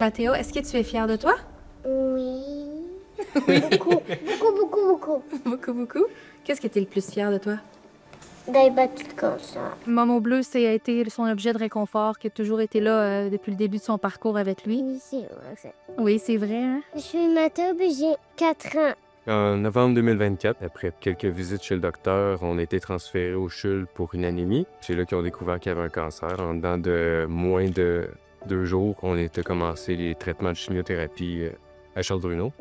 Mathéo, est-ce que tu es fier de toi? Oui. Beaucoup, beaucoup, beaucoup, beaucoup. Beaucoup, beaucoup. Qu'est-ce que tu es le plus fier de toi? D'être battu comme ça. Momo Bleu, c'est a été son objet de réconfort qui a toujours été là depuis le début de son parcours avec lui. Oui, c'est vrai. Ça. Oui, c'est vrai, hein? Je suis Mathéo, puis j'ai 4 ans. En novembre 2024, après quelques visites chez le docteur, on a été transférés au CHUL pour une anémie. C'est là qu'ils ont découvert qu'il y avait un cancer. En dedans de moins de 2 jours, on était commencé les traitements de chimiothérapie à Charles-Bruno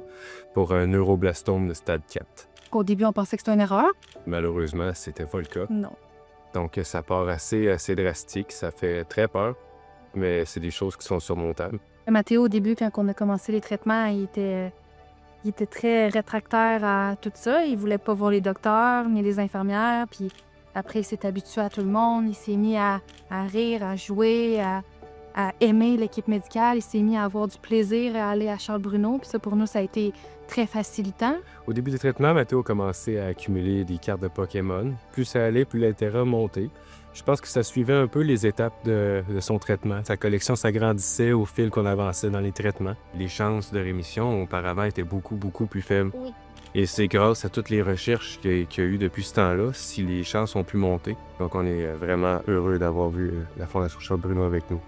pour un neuroblastome de stade 4. Au début, on pensait que c'était une erreur. Malheureusement, c'était pas le cas. Non. Donc, ça part assez drastique. Ça fait très peur, mais c'est des choses qui sont surmontables. Mathéo, au début, quand on a commencé les traitements, il était très rétractaire à tout ça. Il voulait pas voir les docteurs ni les infirmières. Puis après, il s'est habitué à tout le monde. Il s'est mis à rire, à jouer, à aimer l'équipe médicale. Il s'est mis à avoir du plaisir à aller à Charles-Bruno. Puis ça, pour nous, ça a été très facilitant. Au début du traitement, Mathéo a commencé à accumuler des cartes de Pokémon. Plus ça allait, plus l'intérêt montait. Je pense que ça suivait un peu les étapes de son traitement. Sa collection s'agrandissait au fil qu'on avançait dans les traitements. Les chances de rémission auparavant étaient beaucoup, beaucoup plus faibles. Oui. Et c'est grâce à toutes les recherches qu'il y a eu depuis ce temps-là si les chances ont pu monter. Donc on est vraiment heureux d'avoir vu la Fondation Charles-Bruno avec nous.